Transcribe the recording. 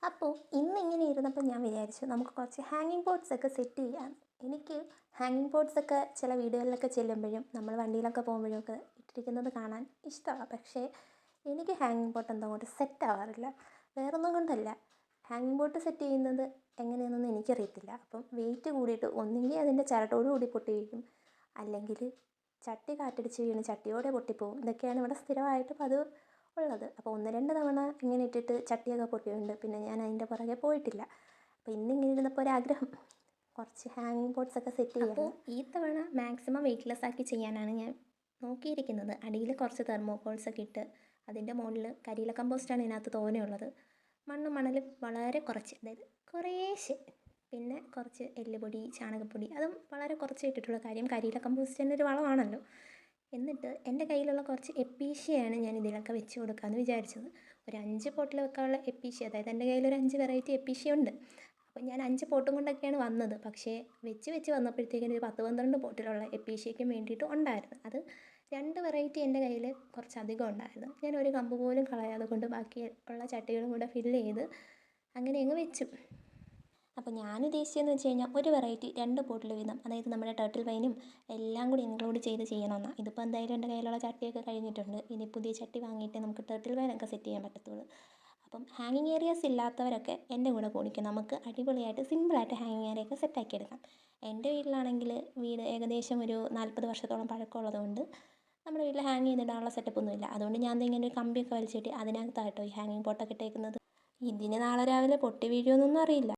അപ്പോൾ ഇന്നിങ്ങനെ ഇരുന്നപ്പോൾ ഞാൻ വിചാരിച്ചു നമുക്ക് കുറച്ച് ഹാങ്ങിങ് ബോർഡ്സ് ഒക്കെ സെറ്റ് ചെയ്യാം. എനിക്ക് ഹാങ്ങിങ് ബോർഡ്സ് ഒക്കെ ചില വീടുകളിലൊക്കെ ചെല്ലുമ്പോഴും നമ്മൾ വണ്ടിയിലൊക്കെ പോകുമ്പോഴും ഒക്കെ ഇട്ടിരിക്കുന്നത് കാണാൻ ഇഷ്ടമാണ്. പക്ഷേ എനിക്ക് ഹാങ്ങിങ് ബോർഡ് എന്തോ അങ്ങോട്ട് സെറ്റ് ആവാറില്ല. വേറൊന്നും കൊണ്ടല്ല, ഹാങ്ങിങ് ബോർഡ് സെറ്റ് ചെയ്യുന്നത് എങ്ങനെയാണെന്നൊന്നും എനിക്കറിയത്തില്ല. അപ്പം വെയിറ്റ് കൂടിയിട്ട് ഒന്നുകിൽ അതിൻ്റെ ചിരട്ടോട് കൂടി പൊട്ടി വീഴും, അല്ലെങ്കിൽ ചട്ടി കാറ്റടിച്ച് വീണ് ചട്ടിയോടെ പൊട്ടിപ്പോവും. ഇതൊക്കെയാണ് ഇവിടെ സ്ഥിരമായിട്ട് പതിവ് ഉള്ളത്. അപ്പോൾ ഒന്ന് രണ്ട് തവണ ഇങ്ങനെ ഇട്ടിട്ട് ചട്ടിയൊക്കെ പൊട്ടിയിട്ടുണ്ട്. പിന്നെ ഞാൻ അതിൻ്റെ പുറകെ പോയിട്ടില്ല. അപ്പോൾ ഇന്നിങ്ങനെ ഇരുന്നപ്പോൾ ഒരാഗ്രഹം, കുറച്ച് ഹാങ്ങിങ് ബോർഡ്സ് ഒക്കെ സെറ്റ് ചെയ്യാം. അപ്പോൾ ഈ തവണ മാക്സിമം വെയ്റ്റ്ലെസ് ആക്കി ചെയ്യാനാണ് ഞാൻ നോക്കിയിരിക്കുന്നത്. അടിയിൽ കുറച്ച് തെർമോക്കോൾസ് ഒക്കെ ഇട്ട് അതിൻ്റെ മുകളിൽ കരിയില കമ്പോസ്റ്റാണ് ഇതിനകത്ത് തോനെയുള്ളത്. മണ്ണും മണലും വളരെ കുറച്ച്, അതായത് കുറേശ്ശെ, പിന്നെ കുറച്ച് എല്ലുപൊടി, ചാണകപ്പൊടി, അതും വളരെ കുറച്ച് ഇട്ടിട്ടുള്ള കാര്യം കരിയില കമ്പോസ്റ്റ് തന്നെ ഒരു വളമാണല്ലോ. എന്നിട്ട് എൻ്റെ കയ്യിലുള്ള കുറച്ച് എപ്പീഷ്യയാണ് ഞാൻ ഇതിലൊക്കെ വെച്ച് കൊടുക്കാമെന്ന് വിചാരിച്ചത്. ഒരു 5 പോട്ടിൽ വെക്കാനുള്ള എപ്പീഷ്യ, അതായത് എൻ്റെ കയ്യിലൊരു 5 വെറൈറ്റി എപ്പീഷ്യ ഉണ്ട്. അപ്പോൾ ഞാൻ 5 പോട്ടും കൊണ്ടൊക്കെയാണ് വന്നത്. പക്ഷേ വെച്ച് വന്നപ്പോഴത്തേക്കിനും ഒരു 10-12 പോട്ടിലുള്ള എപ്പീഷ്യയ്ക്കും വേണ്ടിയിട്ട് ഉണ്ടായിരുന്നു. അത് 2 വെറൈറ്റി എൻ്റെ കയ്യിൽ കുറച്ചധികം ഉണ്ടായിരുന്നു. ഞാൻ ഒരു കമ്പ് പോലും കളയാതെ കൊണ്ട് ബാക്കി ഉള്ള ചട്ടികളും കൂടെ ഫില്ല് ചെയ്ത് അങ്ങനെ അങ്ങ് വെച്ചു. അപ്പോൾ ഞാൻ ഉദ്ദേശിച്ചതെന്ന് വെച്ച് കഴിഞ്ഞാൽ ഒരു വെറൈറ്റി 2 പോട്ടിൽ വീതം, അതായത് നമ്മുടെ ടർട്ടിൽ വൈനും എല്ലാം കൂടി ഇൻക്ലൂഡ് ചെയ്ത് ചെയ്യണമെന്നാണ്. ഇതിപ്പോൾ എന്തായാലും എൻ്റെ കയ്യിലുള്ള ചട്ടിയൊക്കെ കഴിഞ്ഞിട്ടുണ്ട്. ഇനി പുതിയ ചട്ടി വാങ്ങിയിട്ട് നമുക്ക് ടർട്ടിൽ വൈനൊക്കെ സെറ്റ് ചെയ്യാൻ പറ്റത്തുള്ളൂ. അപ്പം ഹാങ്ങിങ് ഏരിയാസ് ഇല്ലാത്തവരൊക്കെ എൻ്റെ കൂടെ കൂടിക്കും. നമുക്ക് അടിപൊളിയായിട്ട് സിമ്പിളായിട്ട് ഹാങ്ങിങ് ഏരിയയൊക്കെ സെറ്റാക്കി എടുക്കാം. എൻ്റെ വീട്ടിലാണെങ്കിൽ വീട് ഏകദേശം ഒരു 40 വർഷത്തോളം പഴക്കമുള്ളത് കൊണ്ട് നമ്മുടെ വീട്ടിൽ ഹാങ് ചെയ്തിടാനുള്ള സെറ്റപ്പൊന്നുമില്ല. അതുകൊണ്ട് ഞാൻ ഇങ്ങനെ ഒരു കമ്പിയൊക്കെ വലിച്ചിട്ട് അതിനകത്തായിട്ടോ ഈ ഹാങ്ങിങ് പോട്ടൊക്കെ ഇട്ടേക്കുന്നത്. ഇതിന് നാളെ രാവിലെ പൊട്ടി വീഴുമെന്നൊന്നും അറിയില്ല.